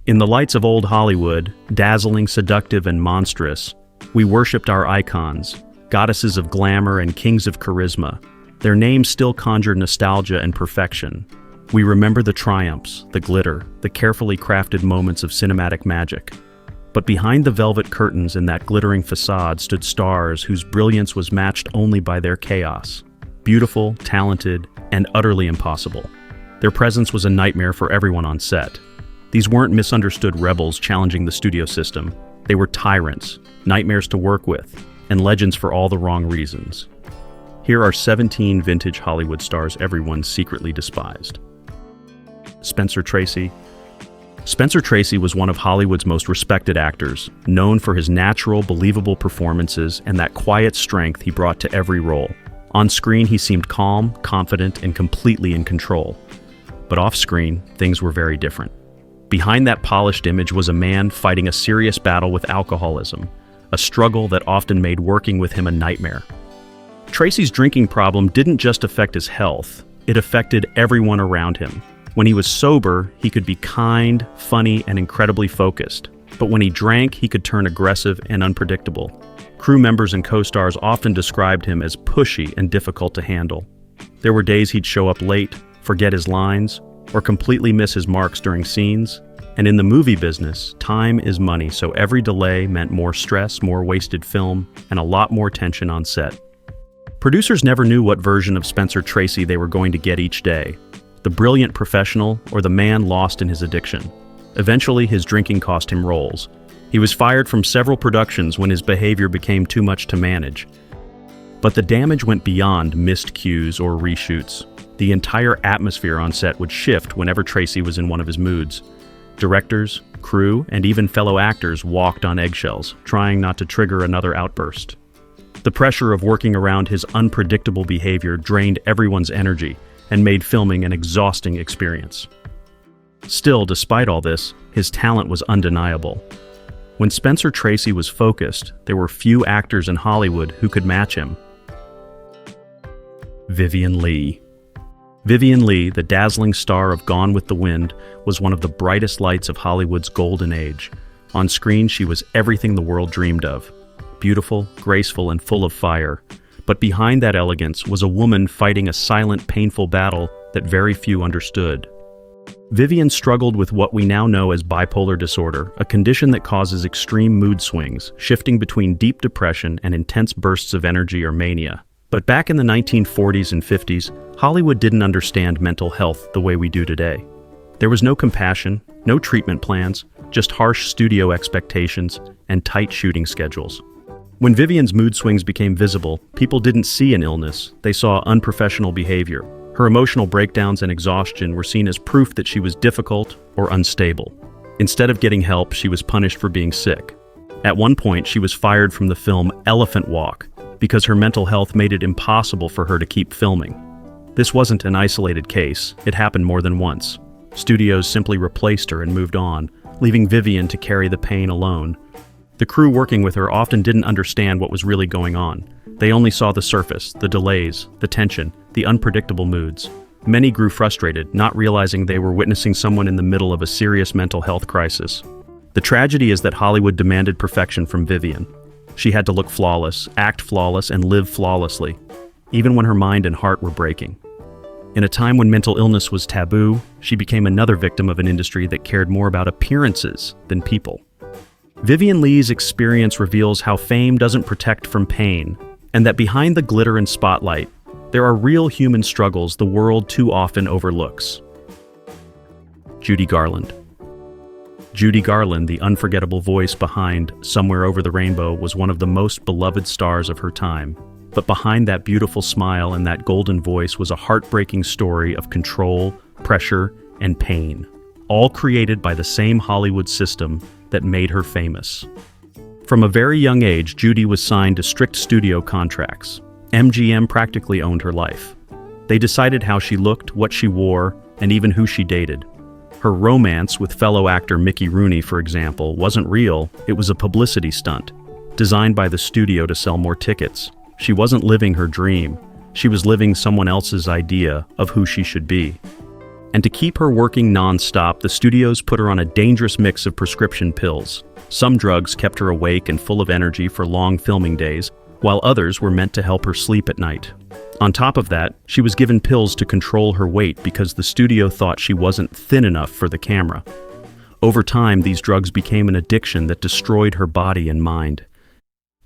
In the lights of old Hollywood, dazzling, seductive, and monstrous, we worshipped our icons, goddesses of glamour and kings of charisma. Their names still conjure nostalgia and perfection. We remember the triumphs, the glitter, the carefully crafted moments of cinematic magic. But behind the velvet curtains in that glittering facade stood stars whose brilliance was matched only by their chaos. Beautiful, talented, and utterly impossible. Their presence was a nightmare for everyone on set. These weren't misunderstood rebels challenging the studio system. They were tyrants, nightmares to work with, and legends for all the wrong reasons. Here are 17 vintage Hollywood stars everyone secretly despised. Spencer Tracy. Spencer Tracy was one of Hollywood's most respected actors, known for his natural, believable performances and that quiet strength he brought to every role. On screen, he seemed calm, confident, and completely in control. But off-screen, things were very different. Behind that polished image was a man fighting a serious battle with alcoholism, a struggle that often made working with him a nightmare. Tracy's drinking problem didn't just affect his health, it affected everyone around him. When he was sober, he could be kind, funny, and incredibly focused. But when he drank, he could turn aggressive and unpredictable. Crew members and co-stars often described him as pushy and difficult to handle. There were days he'd show up late, forget his lines, or completely miss his marks during scenes. And in the movie business, time is money, so every delay meant more stress, more wasted film, and a lot more tension on set. Producers never knew what version of Spencer Tracy they were going to get each day. The brilliant professional or the man lost in his addiction. Eventually, his drinking cost him roles. He was fired from several productions when his behavior became too much to manage. But the damage went beyond missed cues or reshoots. The entire atmosphere on set would shift whenever Tracy was in one of his moods. Directors, crew, and even fellow actors walked on eggshells, trying not to trigger another outburst. The pressure of working around his unpredictable behavior drained everyone's energy and made filming an exhausting experience. Still, despite all this, his talent was undeniable. When Spencer Tracy was focused, there were few actors in Hollywood who could match him. Vivien Leigh. Vivien Leigh, the dazzling star of Gone with the Wind, was one of the brightest lights of Hollywood's golden age. On screen, she was everything the world dreamed of. Beautiful, graceful, and full of fire. But behind that elegance was a woman fighting a silent, painful battle that very few understood. Vivien struggled with what we now know as bipolar disorder, a condition that causes extreme mood swings, shifting between deep depression and intense bursts of energy or mania. But back in the 1940s and 50s, Hollywood didn't understand mental health the way we do today. There was no compassion, no treatment plans, just harsh studio expectations and tight shooting schedules. When Vivien's mood swings became visible, people didn't see an illness, they saw unprofessional behavior. Her emotional breakdowns and exhaustion were seen as proof that she was difficult or unstable. Instead of getting help, she was punished for being sick. At one point, she was fired from the film Elephant Walk because her mental health made it impossible for her to keep filming. This wasn't an isolated case, it happened more than once. Studios simply replaced her and moved on, leaving Vivien to carry the pain alone. The crew working with her often didn't understand what was really going on. They only saw the surface, the delays, the tension, the unpredictable moods. Many grew frustrated, not realizing they were witnessing someone in the middle of a serious mental health crisis. The tragedy is that Hollywood demanded perfection from Vivien. She had to look flawless, act flawless, and live flawlessly, even when her mind and heart were breaking. In a time when mental illness was taboo, she became another victim of an industry that cared more about appearances than people. Vivien Leigh's experience reveals how fame doesn't protect from pain, and that behind the glitter and spotlight, there are real human struggles the world too often overlooks. Judy Garland. Judy Garland, the unforgettable voice behind Somewhere Over the Rainbow, was one of the most beloved stars of her time. But behind that beautiful smile and that golden voice was a heartbreaking story of control, pressure, and pain, all created by the same Hollywood system that made her famous. From a very young age, Judy was signed to strict studio contracts. MGM practically owned her life. They decided how she looked, what she wore, and even who she dated. Her romance with fellow actor Mickey Rooney, for example, wasn't real, it was a publicity stunt, designed by the studio to sell more tickets. She wasn't living her dream, she was living someone else's idea of who she should be. And to keep her working non-stop, the studios put her on a dangerous mix of prescription pills. Some drugs kept her awake and full of energy for long filming days, while others were meant to help her sleep at night. On top of that, she was given pills to control her weight because the studio thought she wasn't thin enough for the camera. Over time, these drugs became an addiction that destroyed her body and mind.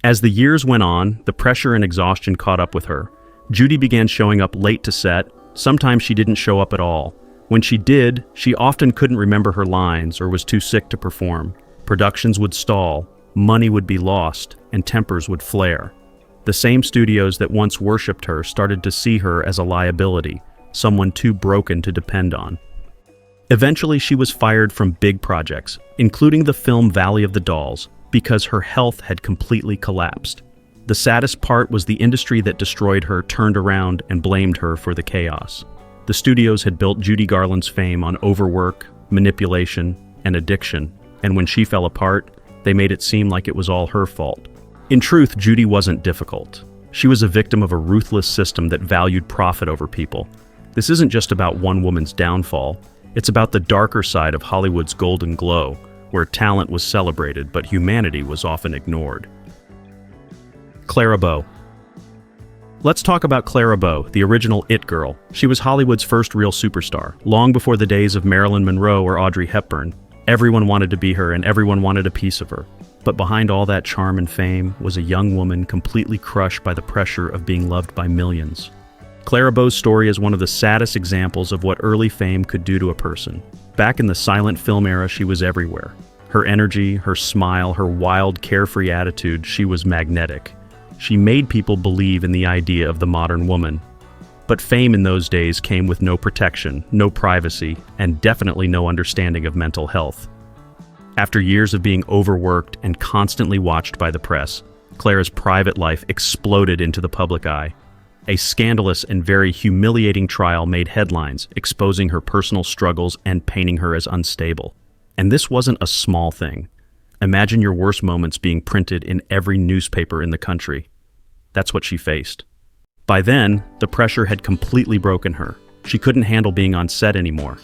As the years went on, the pressure and exhaustion caught up with her. Judy began showing up late to set. Sometimes she didn't show up at all. When she did, she often couldn't remember her lines or was too sick to perform. Productions would stall, money would be lost, and tempers would flare. The same studios that once worshipped her started to see her as a liability, someone too broken to depend on. Eventually, she was fired from big projects, including the film Valley of the Dolls, because her health had completely collapsed. The saddest part was the industry that destroyed her turned around and blamed her for the chaos. The studios had built Judy Garland's fame on overwork, manipulation, and addiction, and when she fell apart, they made it seem like it was all her fault. In truth, Judy wasn't difficult. She was a victim of a ruthless system that valued profit over people. This isn't just about one woman's downfall. It's about the darker side of Hollywood's golden glow, where talent was celebrated but humanity was often ignored. Clara Bow. Let's talk about Clara Bow, the original It Girl. She was Hollywood's first real superstar, long before the days of Marilyn Monroe or Audrey Hepburn. Everyone wanted to be her and everyone wanted a piece of her. But behind all that charm and fame was a young woman completely crushed by the pressure of being loved by millions. Clara Bow's story is one of the saddest examples of what early fame could do to a person. Back in the silent film era, she was everywhere. Her energy, her smile, her wild, carefree attitude, she was magnetic. She made people believe in the idea of the modern woman. But fame in those days came with no protection, no privacy, and definitely no understanding of mental health. After years of being overworked and constantly watched by the press, Clara's private life exploded into the public eye. A scandalous and very humiliating trial made headlines, exposing her personal struggles and painting her as unstable. And this wasn't a small thing. Imagine your worst moments being printed in every newspaper in the country. That's what she faced. By then, the pressure had completely broken her. She couldn't handle being on set anymore.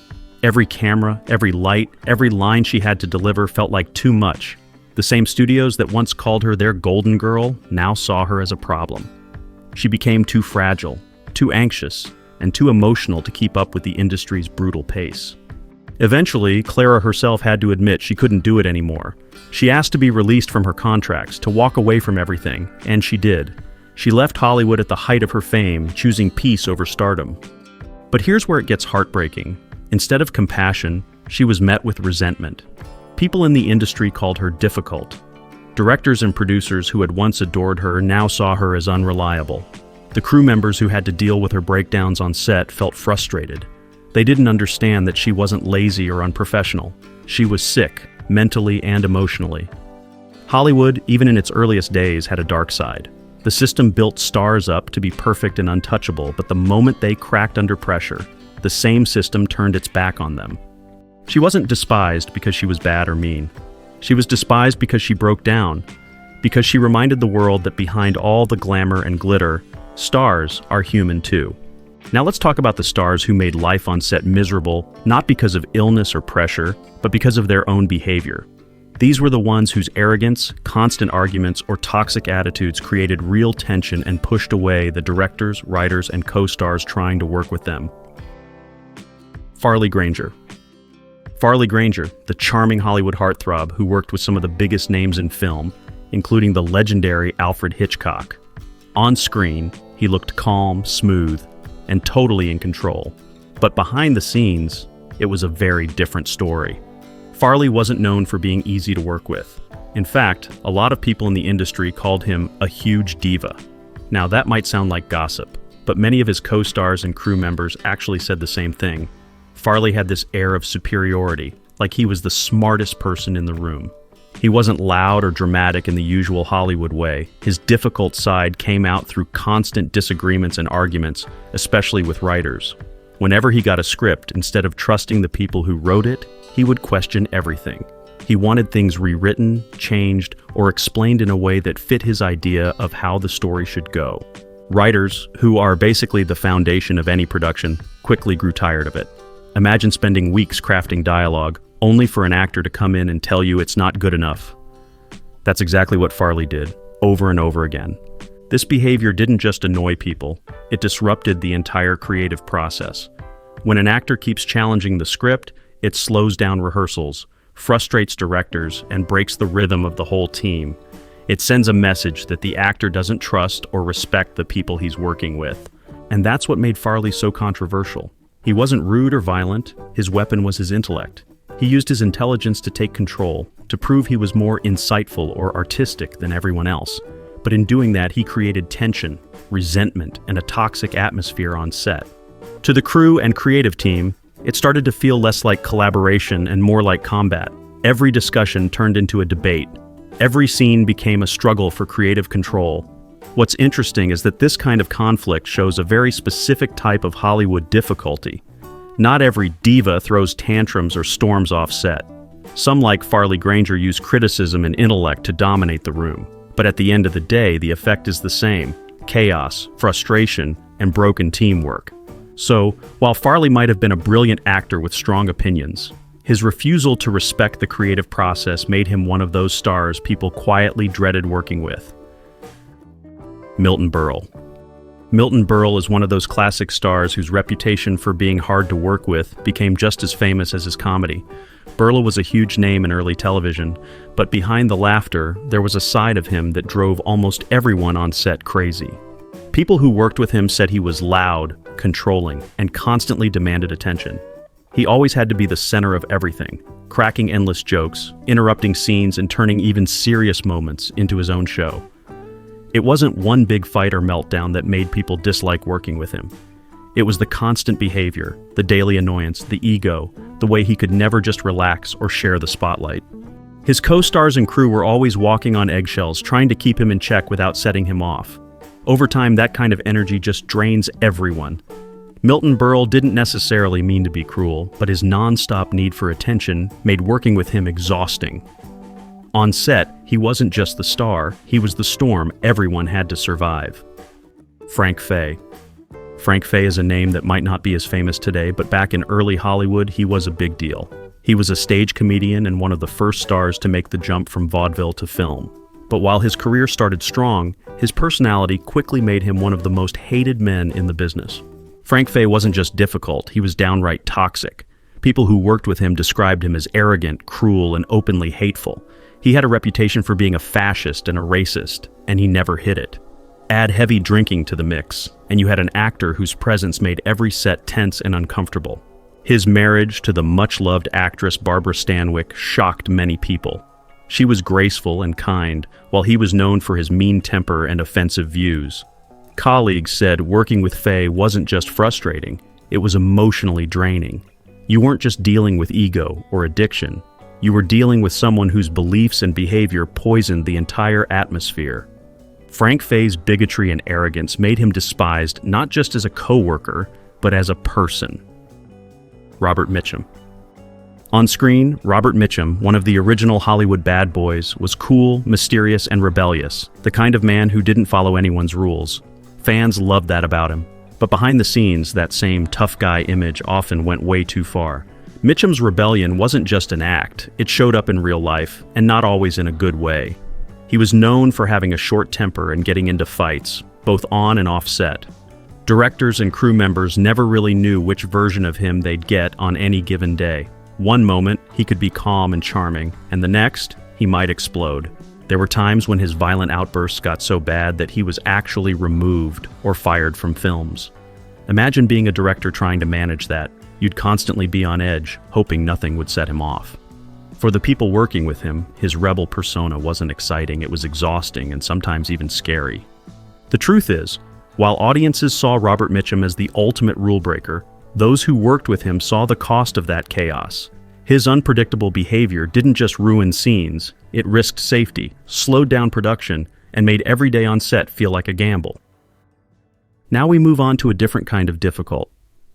Every camera, every light, every line she had to deliver felt like too much. The same studios that once called her their golden girl now saw her as a problem. She became too fragile, too anxious, and too emotional to keep up with the industry's brutal pace. Eventually, Clara herself had to admit she couldn't do it anymore. She asked to be released from her contracts, to walk away from everything, and she did. She left Hollywood at the height of her fame, choosing peace over stardom. But here's where it gets heartbreaking. Instead of compassion, she was met with resentment. People in the industry called her difficult. Directors and producers who had once adored her now saw her as unreliable. The crew members who had to deal with her breakdowns on set felt frustrated. They didn't understand that she wasn't lazy or unprofessional. She was sick, mentally and emotionally. Hollywood, even in its earliest days, had a dark side. The system built stars up to be perfect and untouchable, but the moment they cracked under pressure, the same system turned its back on them. She wasn't despised because she was bad or mean. She was despised because she broke down, because she reminded the world that behind all the glamour and glitter, stars are human too. Now let's talk about the stars who made life on set miserable, not because of illness or pressure, but because of their own behavior. These were the ones whose arrogance, constant arguments, or toxic attitudes created real tension and pushed away the directors, writers, and co-stars trying to work with them. Farley Granger. Farley Granger, the charming Hollywood heartthrob who worked with some of the biggest names in film, including the legendary Alfred Hitchcock. On screen, he looked calm, smooth, and totally in control. But behind the scenes, it was a very different story. Farley wasn't known for being easy to work with. In fact, a lot of people in the industry called him a huge diva. Now that might sound like gossip, but many of his co-stars and crew members actually said the same thing. Farley had this air of superiority, like he was the smartest person in the room. He wasn't loud or dramatic in the usual Hollywood way. His difficult side came out through constant disagreements and arguments, especially with writers. Whenever he got a script, instead of trusting the people who wrote it, he would question everything. He wanted things rewritten, changed, or explained in a way that fit his idea of how the story should go. Writers, who are basically the foundation of any production, quickly grew tired of it. Imagine spending weeks crafting dialogue, only for an actor to come in and tell you it's not good enough. That's exactly what Farley did, over and over again. This behavior didn't just annoy people, it disrupted the entire creative process. When an actor keeps challenging the script, it slows down rehearsals, frustrates directors, and breaks the rhythm of the whole team. It sends a message that the actor doesn't trust or respect the people he's working with. And that's what made Farley so controversial. He wasn't rude or violent, his weapon was his intellect. He used his intelligence to take control, to prove he was more insightful or artistic than everyone else. But in doing that, he created tension, resentment, and a toxic atmosphere on set. To the crew and creative team, it started to feel less like collaboration and more like combat. Every discussion turned into a debate. Every scene became a struggle for creative control. What's interesting is that this kind of conflict shows a very specific type of Hollywood difficulty. Not every diva throws tantrums or storms off set. Some, like Farley Granger, use criticism and intellect to dominate the room. But at the end of the day, the effect is the same: chaos, frustration, and broken teamwork. So, while Farley might have been a brilliant actor with strong opinions, his refusal to respect the creative process made him one of those stars people quietly dreaded working with. Milton Berle. Milton Berle is one of those classic stars whose reputation for being hard to work with became just as famous as his comedy. Berle was a huge name in early television, but behind the laughter, there was a side of him that drove almost everyone on set crazy. People who worked with him said he was loud, controlling, and constantly demanded attention. He always had to be the center of everything, cracking endless jokes, interrupting scenes, and turning even serious moments into his own show. It wasn't one big fight or meltdown that made people dislike working with him. It was the constant behavior, the daily annoyance, the ego, the way he could never just relax or share the spotlight. His co-stars and crew were always walking on eggshells, trying to keep him in check without setting him off. Over time, that kind of energy just drains everyone. Milton Berle didn't necessarily mean to be cruel, but his non-stop need for attention made working with him exhausting. On set, he wasn't just the star, he was the storm everyone had to survive. Frank Fay. Frank Fay is a name that might not be as famous today, but back in early Hollywood, he was a big deal. He was a stage comedian and one of the first stars to make the jump from vaudeville to film. But while his career started strong, his personality quickly made him one of the most hated men in the business. Frank Fay wasn't just difficult, he was downright toxic. People who worked with him described him as arrogant, cruel, and openly hateful. He had a reputation for being a fascist and a racist, and he never hid it. Add heavy drinking to the mix, and you had an actor whose presence made every set tense and uncomfortable. His marriage to the much-loved actress Barbara Stanwyck shocked many people. She was graceful and kind, while he was known for his mean temper and offensive views. Colleagues said working with Fay wasn't just frustrating, it was emotionally draining. You weren't just dealing with ego or addiction. You were dealing with someone whose beliefs and behavior poisoned the entire atmosphere. Frank Fay's bigotry and arrogance made him despised not just as a co-worker, but as a person. Robert Mitchum. On screen, Robert Mitchum, one of the original Hollywood bad boys, was cool, mysterious, and rebellious, the kind of man who didn't follow anyone's rules. Fans loved that about him. But behind the scenes, that same tough guy image often went way too far. Mitchum's rebellion wasn't just an act, it showed up in real life, and not always in a good way. He was known for having a short temper and getting into fights, both on and off set. Directors and crew members never really knew which version of him they'd get on any given day. One moment, he could be calm and charming, and the next, he might explode. There were times when his violent outbursts got so bad that he was actually removed or fired from films. Imagine being a director trying to manage that. You'd constantly be on edge, hoping nothing would set him off. For the people working with him, his rebel persona wasn't exciting, it was exhausting and sometimes even scary. The truth is, while audiences saw Robert Mitchum as the ultimate rule breaker, those who worked with him saw the cost of that chaos. His unpredictable behavior didn't just ruin scenes, it risked safety, slowed down production, and made every day on set feel like a gamble. Now we move on to a different kind of difficult.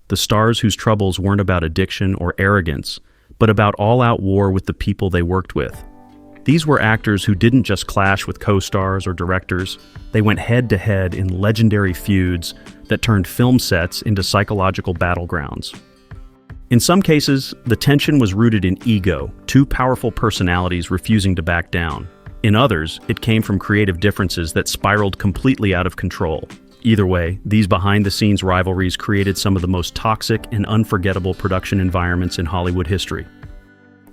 The stars whose troubles weren't about addiction or arrogance, but about all-out war with the people they worked with. These were actors who didn't just clash with co-stars or directors, they went head-to-head in legendary feuds that turned film sets into psychological battlegrounds. In some cases, the tension was rooted in ego, two powerful personalities refusing to back down. In others, it came from creative differences that spiraled completely out of control. Either way, these behind-the-scenes rivalries created some of the most toxic and unforgettable production environments in Hollywood history.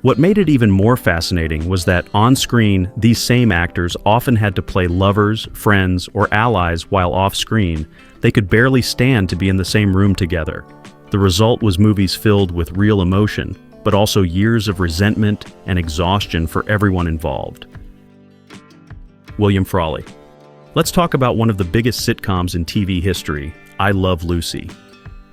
What made it even more fascinating was that, on screen, these same actors often had to play lovers, friends, or allies, while off-screen, they could barely stand to be in the same room together. The result was movies filled with real emotion, but also years of resentment and exhaustion for everyone involved. William Frawley. Let's talk about one of the biggest sitcoms in TV history, I Love Lucy.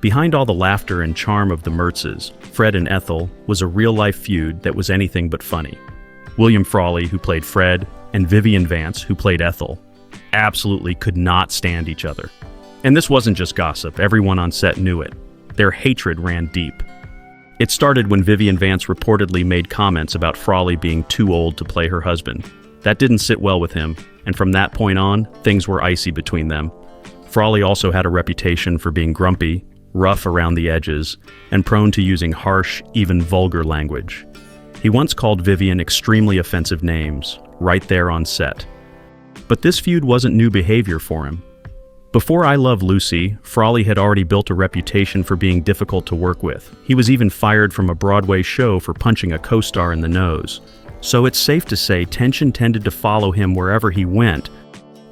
Behind all the laughter and charm of the Mertzes, Fred and Ethel, was a real-life feud that was anything but funny. William Frawley, who played Fred, and Vivian Vance, who played Ethel, absolutely could not stand each other. And this wasn't just gossip, everyone on set knew it. Their hatred ran deep. It started when Vivian Vance reportedly made comments about Frawley being too old to play her husband. That didn't sit well with him, and from that point on, things were icy between them. Frawley also had a reputation for being grumpy, rough around the edges, and prone to using harsh, even vulgar language. He once called Vivian extremely offensive names, right there on set. But this feud wasn't new behavior for him. Before I Love Lucy, Frawley had already built a reputation for being difficult to work with. He was even fired from a Broadway show for punching a co-star in the nose. So it's safe to say tension tended to follow him wherever he went.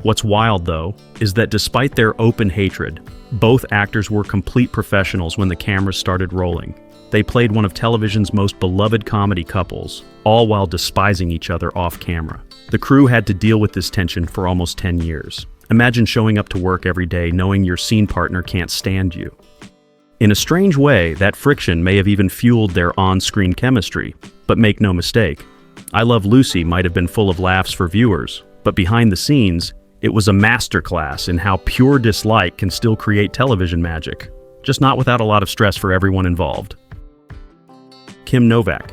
What's wild, though, is that despite their open hatred, both actors were complete professionals when the cameras started rolling. They played one of television's most beloved comedy couples, all while despising each other off camera. The crew had to deal with this tension for almost 10 years. Imagine showing up to work every day knowing your scene partner can't stand you. In a strange way, that friction may have even fueled their on-screen chemistry. But make no mistake, I Love Lucy might have been full of laughs for viewers, but behind the scenes, it was a masterclass in how pure dislike can still create television magic, just not without a lot of stress for everyone involved. Kim Novak.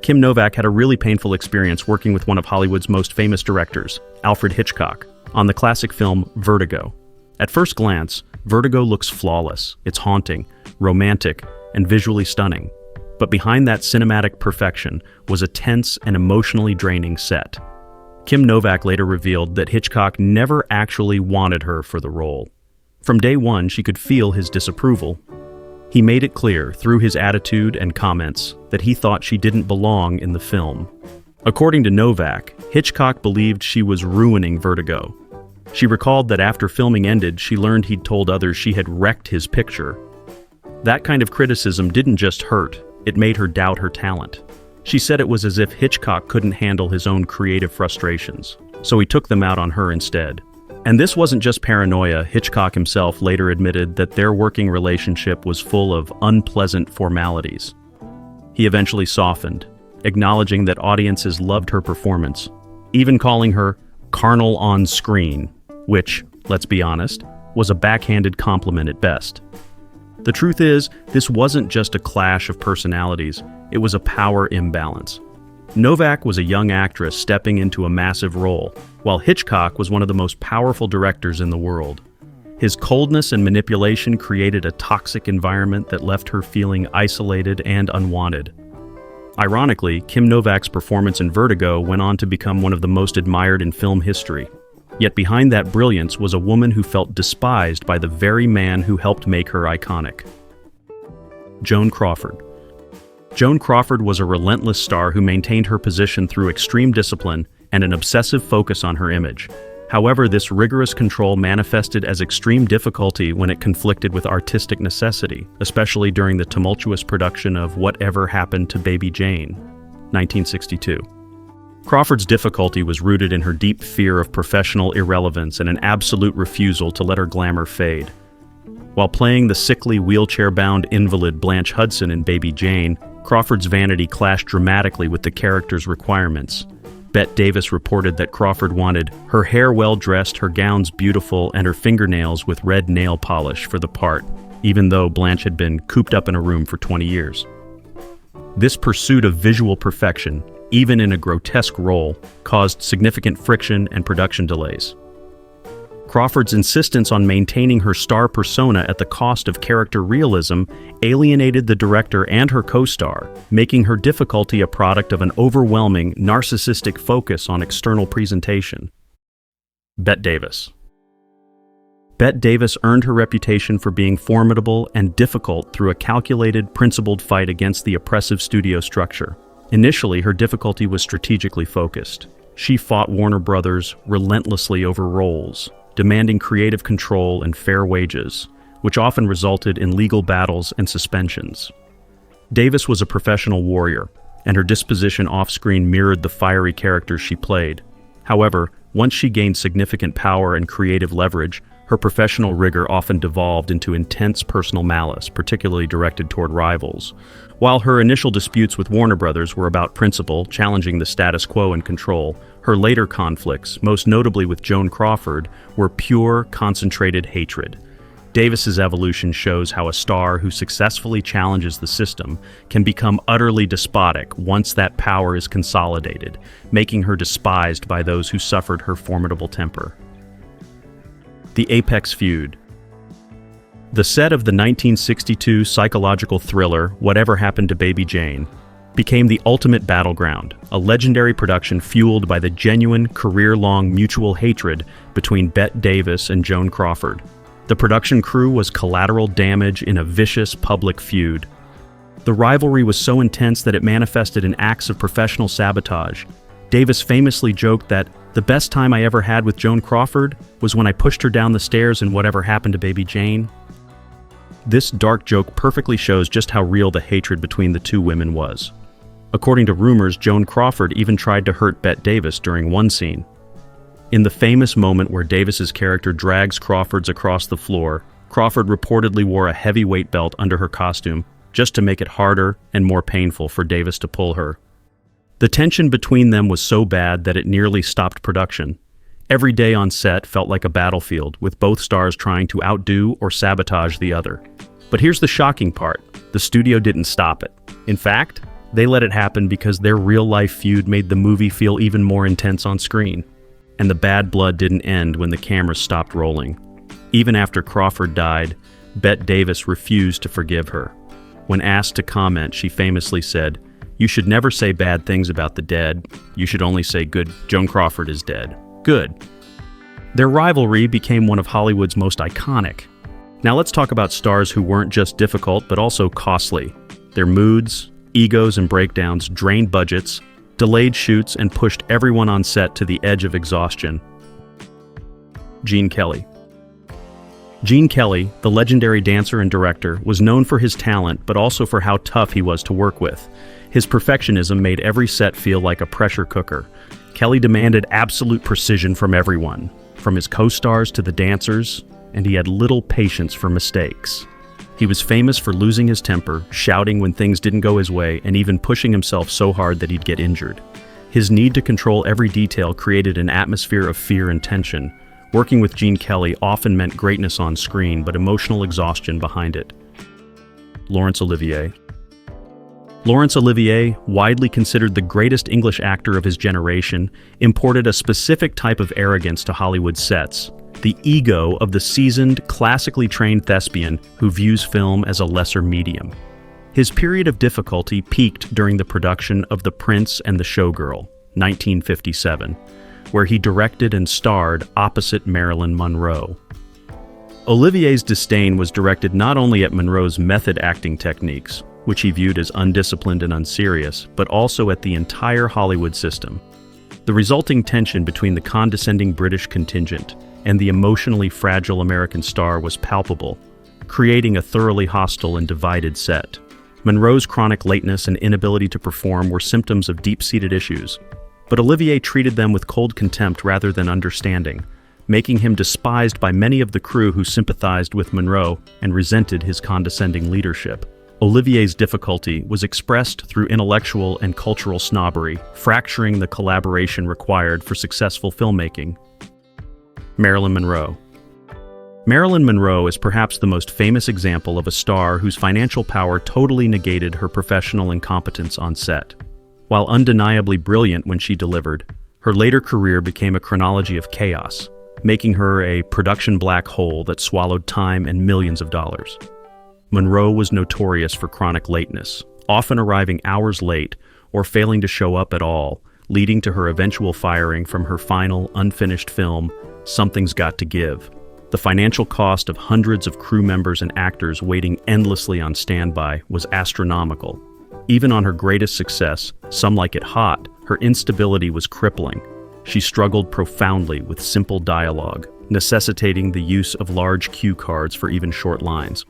Kim Novak had a really painful experience working with one of Hollywood's most famous directors, Alfred Hitchcock, on the classic film Vertigo. At first glance, Vertigo looks flawless. It's haunting, romantic, and visually stunning. But behind that cinematic perfection was a tense and emotionally draining set. Kim Novak later revealed that Hitchcock never actually wanted her for the role. From day one, she could feel his disapproval. He made it clear through his attitude and comments that he thought she didn't belong in the film. According to Novak, Hitchcock believed she was ruining Vertigo. She recalled that after filming ended, she learned he'd told others she had wrecked his picture. That kind of criticism didn't just hurt, it made her doubt her talent. She said it was as if Hitchcock couldn't handle his own creative frustrations, so he took them out on her instead. And this wasn't just paranoia. Hitchcock himself later admitted that their working relationship was full of unpleasant formalities. He eventually softened, acknowledging that audiences loved her performance, even calling her carnal on screen, which, let's be honest, was a backhanded compliment at best. The truth is, this wasn't just a clash of personalities, it was a power imbalance. Novak was a young actress stepping into a massive role, while Hitchcock was one of the most powerful directors in the world. His coldness and manipulation created a toxic environment that left her feeling isolated and unwanted. Ironically, Kim Novak's performance in Vertigo went on to become one of the most admired in film history. Yet behind that brilliance was a woman who felt despised by the very man who helped make her iconic. Joan Crawford. Joan Crawford was a relentless star who maintained her position through extreme discipline and an obsessive focus on her image. However, this rigorous control manifested as extreme difficulty when it conflicted with artistic necessity, especially during the tumultuous production of Whatever Happened to Baby Jane, 1962. Crawford's difficulty was rooted in her deep fear of professional irrelevance and an absolute refusal to let her glamour fade. While playing the sickly, wheelchair-bound invalid Blanche Hudson in Baby Jane, Crawford's vanity clashed dramatically with the character's requirements. Bette Davis reported that Crawford wanted her hair well-dressed, her gowns beautiful, and her fingernails with red nail polish for the part, even though Blanche had been cooped up in a room for 20 years. This pursuit of visual perfection, even in a grotesque role, caused significant friction and production delays. Crawford's insistence on maintaining her star persona at the cost of character realism alienated the director and her co-star, making her difficulty a product of an overwhelming, narcissistic focus on external presentation. Bette Davis. Bette Davis earned her reputation for being formidable and difficult through a calculated, principled fight against the oppressive studio structure. Initially, her difficulty was strategically focused. She fought Warner Brothers relentlessly over roles, demanding creative control and fair wages, which often resulted in legal battles and suspensions. Davis was a professional warrior, and her disposition off-screen mirrored the fiery characters she played. However, once she gained significant power and creative leverage, her professional rigor often devolved into intense personal malice, particularly directed toward rivals. While her initial disputes with Warner Brothers were about principle, challenging the status quo and control, her later conflicts, most notably with Joan Crawford, were pure, concentrated hatred. Davis's evolution shows how a star who successfully challenges the system can become utterly despotic once that power is consolidated, making her despised by those who suffered her formidable temper. The Apex Feud. The set of the 1962 psychological thriller, Whatever Happened to Baby Jane, became the ultimate battleground, a legendary production fueled by the genuine, career-long mutual hatred between Bette Davis and Joan Crawford. The production crew was collateral damage in a vicious public feud. The rivalry was so intense that it manifested in acts of professional sabotage. Davis famously joked that the best time I ever had with Joan Crawford was when I pushed her down the stairs in Whatever Happened to Baby Jane. This dark joke perfectly shows just how real the hatred between the two women was. According to rumors, Joan Crawford even tried to hurt Bette Davis during one scene. In the famous moment where Davis's character drags Crawford's across the floor, Crawford reportedly wore a heavy weight belt under her costume just to make it harder and more painful for Davis to pull her. The tension between them was so bad that it nearly stopped production. Every day on set felt like a battlefield, with both stars trying to outdo or sabotage the other. But here's the shocking part. The studio didn't stop it. In fact, they let it happen because their real-life feud made the movie feel even more intense on screen. And the bad blood didn't end when the cameras stopped rolling. Even after Crawford died, Bette Davis refused to forgive her. When asked to comment, she famously said, "You should never say bad things about the dead. You should only say good. Joan Crawford is dead. Good." Their rivalry became one of Hollywood's most iconic. Now let's talk about stars who weren't just difficult, but also costly. Their moods, egos, and breakdowns drained budgets, delayed shoots, and pushed everyone on set to the edge of exhaustion. Gene Kelly. Gene Kelly, the legendary dancer and director, was known for his talent, but also for how tough he was to work with. His perfectionism made every set feel like a pressure cooker. Kelly demanded absolute precision from everyone, from his co-stars to the dancers, and he had little patience for mistakes. He was famous for losing his temper, shouting when things didn't go his way, and even pushing himself so hard that he'd get injured. His need to control every detail created an atmosphere of fear and tension. Working with Gene Kelly often meant greatness on screen, but emotional exhaustion behind it. Laurence Olivier. Laurence Olivier, widely considered the greatest English actor of his generation, imported a specific type of arrogance to Hollywood sets, the ego of the seasoned, classically trained thespian who views film as a lesser medium. His period of difficulty peaked during the production of The Prince and the Showgirl, 1957, where he directed and starred opposite Marilyn Monroe. Olivier's disdain was directed not only at Monroe's method acting techniques, which he viewed as undisciplined and unserious, but also at the entire Hollywood system. The resulting tension between the condescending British contingent and the emotionally fragile American star was palpable, creating a thoroughly hostile and divided set. Monroe's chronic lateness and inability to perform were symptoms of deep-seated issues, but Olivier treated them with cold contempt rather than understanding, making him despised by many of the crew who sympathized with Monroe and resented his condescending leadership. Olivier's difficulty was expressed through intellectual and cultural snobbery, fracturing the collaboration required for successful filmmaking. Marilyn Monroe. Marilyn Monroe is perhaps the most famous example of a star whose financial power totally negated her professional incompetence on set. While undeniably brilliant when she delivered, her later career became a chronology of chaos. making her a production black hole that swallowed time and millions of dollars. Monroe was notorious for chronic lateness, often arriving hours late or failing to show up at all, leading to her eventual firing from her final, unfinished film, Something's Got to Give. The financial cost of hundreds of crew members and actors waiting endlessly on standby was astronomical. Even on her greatest success, Some Like It Hot, her instability was crippling. She struggled profoundly with simple dialogue, necessitating the use of large cue cards for even short lines.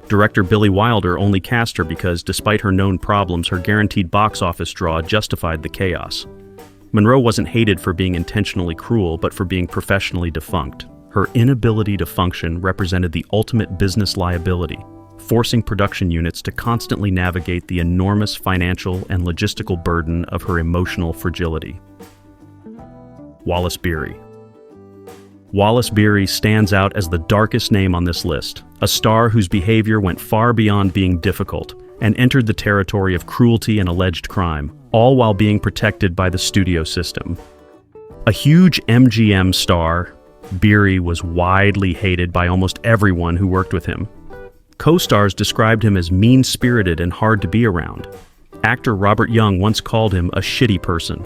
Director Billy Wilder only cast her because, despite her known problems, her guaranteed box office draw justified the chaos. Monroe wasn't hated for being intentionally cruel, but for being professionally defunct. Her inability to function represented the ultimate business liability, forcing production units to constantly navigate the enormous financial and logistical burden of her emotional fragility. Wallace Beery. Wallace Beery stands out as the darkest name on this list, a star whose behavior went far beyond being difficult and entered the territory of cruelty and alleged crime, all while being protected by the studio system. A huge MGM star, Beery was widely hated by almost everyone who worked with him. Co-stars described him as mean-spirited and hard to be around. Actor Robert Young once called him a shitty person.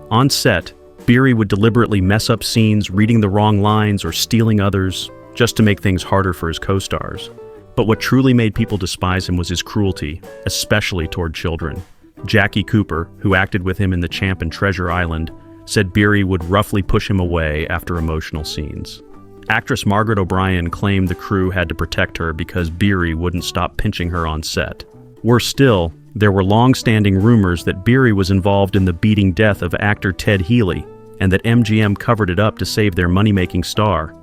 On set, Beery would deliberately mess up scenes, reading the wrong lines or stealing others, just to make things harder for his co-stars. But what truly made people despise him was his cruelty, especially toward children. Jackie Cooper, who acted with him in The Champ and Treasure Island, said Beery would roughly push him away after emotional scenes. Actress Margaret O'Brien claimed the crew had to protect her because Beery wouldn't stop pinching her on set. Worse still, there were long-standing rumors that Beery was involved in the beating death of actor Ted Healy, and that MGM covered it up to save their money-making star.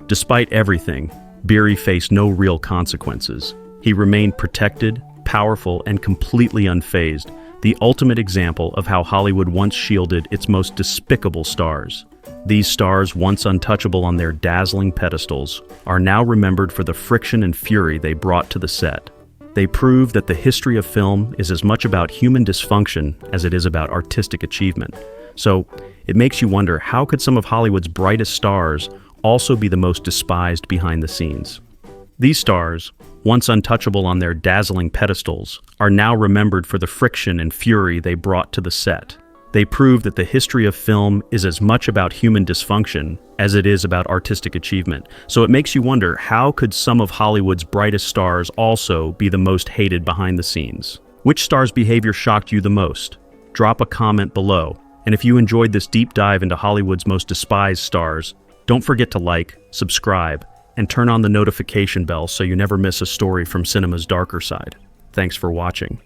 Despite everything, Beery faced no real consequences. He remained protected, powerful, and completely unfazed, the ultimate example of how Hollywood once shielded its most despicable stars. These stars, once untouchable on their dazzling pedestals, are now remembered for the friction and fury they brought to the set. They prove that the history of film is as much about human dysfunction as it is about artistic achievement. So, it makes you wonder, how could some of Hollywood's brightest stars also be the most despised behind the scenes? These stars, once untouchable on their dazzling pedestals, are now remembered for the friction and fury they brought to the set. They prove that the history of film is as much about human dysfunction as it is about artistic achievement. So it makes you wonder, how could some of Hollywood's brightest stars also be the most hated behind the scenes? Which star's behavior shocked you the most? Drop a comment below. And if you enjoyed this deep dive into Hollywood's most despised stars, don't forget to like, subscribe, and turn on the notification bell so you never miss a story from cinema's darker side. Thanks for watching.